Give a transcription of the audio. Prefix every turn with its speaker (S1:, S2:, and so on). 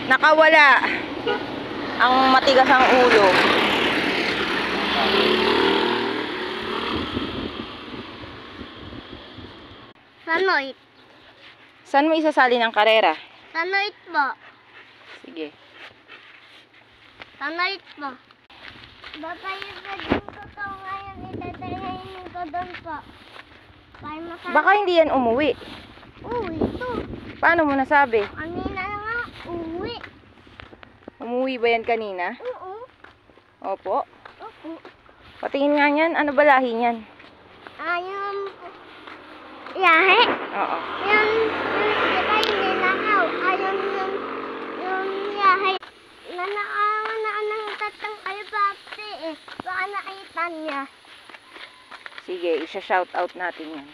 S1: Nakawala. Ang matigas ang ulo.
S2: Sanoit.
S1: Saan mo isasali ng karera?
S2: Sanoit po.
S1: Sige.
S2: Sanoit po. Babayagin ko to ngayon. Itatayin ko doon po.
S1: Baka hindi yan umuwi.
S2: Uwi ito.
S1: Paano mo nasabi?
S2: Kanina na nga. Uwi.
S1: Umuwi ba yan kanina?
S2: Oo.
S1: Opo.
S2: Opo.
S1: Patingin nga yan. Ano ba lahi niyan?
S2: Yung yahe.
S1: Oo.
S2: Yung diba yung ninakaw. Yung yahe. Nanakawan na ng tatang albate eh. Baka nakita niya.
S1: Sige, isa-shout out natin yan.